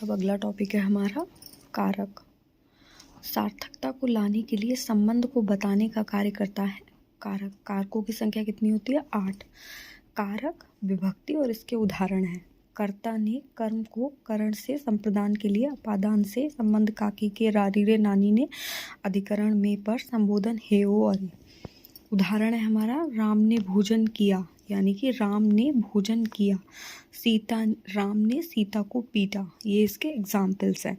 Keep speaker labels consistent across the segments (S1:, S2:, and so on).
S1: अब अगला टॉपिक है हमारा कारक। सार्थकता को लाने के लिए संबंध को बताने का कार्य करता है कारक। कारकों की संख्या कितनी होती है? 8। कारक विभक्ति और इसके उदाहरण हैं। कर्ता ने कर्म को करण से संप्रदान के लिए अपादान से संबंध काकी के रारीरे नानी ने अधिकरण में पर संबोधन हेओ और। उदाहरण है हमारा राम ने भोजन किया, यानी कि राम ने भोजन किया। राम ने सीता को पीटा। ये इसके एग्जाम्पल्स हैं।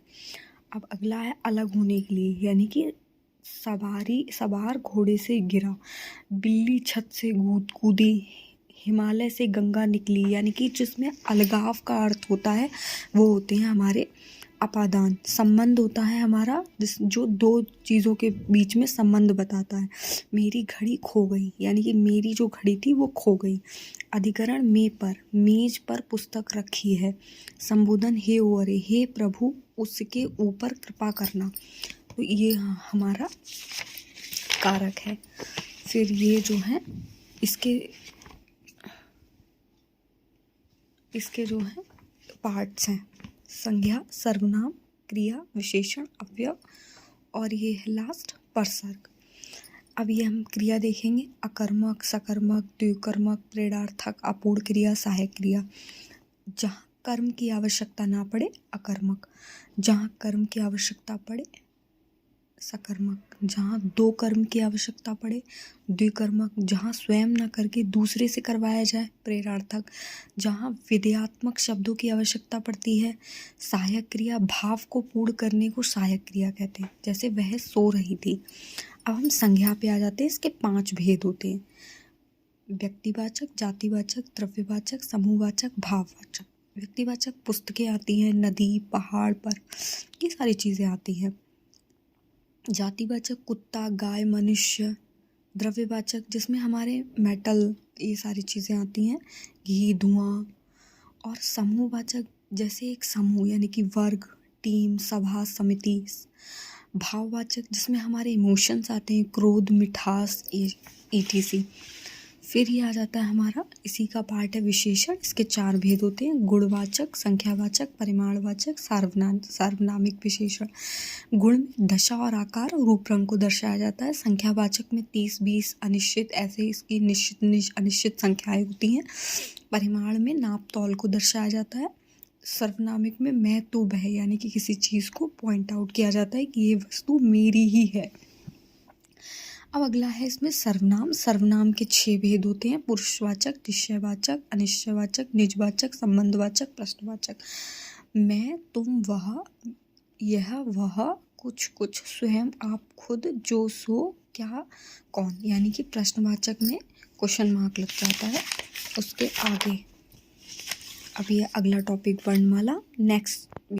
S1: अब अगला है अलग होने के लिए, यानी कि सवार घोड़े से गिरा, बिल्ली छत से कूदी, हिमालय से गंगा निकली, यानी कि जिसमें अलगाव का अर्थ होता है वो होते हैं हमारे अपादान। संबंध होता है हमारा जो दो चीज़ों के बीच में संबंध बताता है। मेरी घड़ी खो गई, यानी कि मेरी जो घड़ी थी वो खो गई। अधिकरण में पर, मेज पर पुस्तक रखी है। संबोधन हे ओरे, हे प्रभु उसके ऊपर कृपा करना। तो ये हमारा कारक है। फिर ये जो है इसके जो है पार्ट्स हैं। संज्ञा, सर्वनाम, क्रिया, विशेषण, अव्यय और ये है लास्ट परसर्ग। अब ये हम क्रिया देखेंगे। अकर्मक, सकर्मक, द्विकर्मक, प्रेरणार्थक, अपूर्ण क्रिया, सहायक क्रिया। जहाँ कर्म की आवश्यकता ना पड़े अकर्मक, जहाँ कर्म की आवश्यकता पड़े सकर्मक, जहाँ दो कर्म की आवश्यकता पड़े द्विकर्मक, जहाँ स्वयं न करके दूसरे से करवाया जाए प्रेरणार्थक, जहाँ विधेयात्मक शब्दों की आवश्यकता पड़ती है सहायक क्रिया। भाव को पूर्ण करने को सहायक क्रिया कहते हैं। जैसे वह सो रही थी। अब हम संज्ञा पे आ जाते हैं। इसके 5 भेद होते हैं: व्यक्तिवाचक, जातिवाचक, द्रव्यवाचक, समूहवाचक, भाववाचक। व्यक्तिवाचक पुस्तकें आती हैं, नदी, पहाड़ पर, ये सारी चीज़ें आती हैं। जातिवाचक कुत्ता, गाय, मनुष्य। द्रव्यवाचक जिसमें हमारे मेटल, ये सारी चीज़ें आती हैं, घी, धुआं। और समूहवाचक जैसे एक समूह, यानी कि वर्ग, टीम, सभा, समिति। भाववाचक जिसमें हमारे इमोशंस आते हैं, क्रोध, मिठास, etc। फिर ये आ जाता है हमारा, इसी का पार्ट है विशेषण। इसके 4 भेद होते हैं: गुणवाचक, संख्यावाचक, परिमाणवाचक, सार्वनामिक विशेषण। गुण में दशा और आकार और रूप रंग को दर्शाया जाता है। संख्यावाचक में 30, 20, अनिश्चित, ऐसे इसकी निश्चित अनिश्चित संख्याएं होती हैं। परिमाण में नाप तौल को दर्शाया जाता है। सर्वनामिक में मैं तो वह, यानी कि किसी चीज़ को पॉइंट आउट किया जाता है कि ये वस्तु मेरी ही है। अब अगला है इसमें सर्वनाम। सर्वनाम के 6 भेद होते हैं: पुरुषवाचक, निश्चयवाचक, अनिश्चयवाचक, निजवाचक, संबंधवाचक, प्रश्नवाचक। मैं, तुम, वह, यह, वह, कुछ, स्वयं, आप, खुद, जो, सो, क्या, कौन, यानी कि प्रश्नवाचक में क्वेश्चन मार्क लग जाता है उसके आगे। अब ये अगला टॉपिक वर्णमाला नेक्स्ट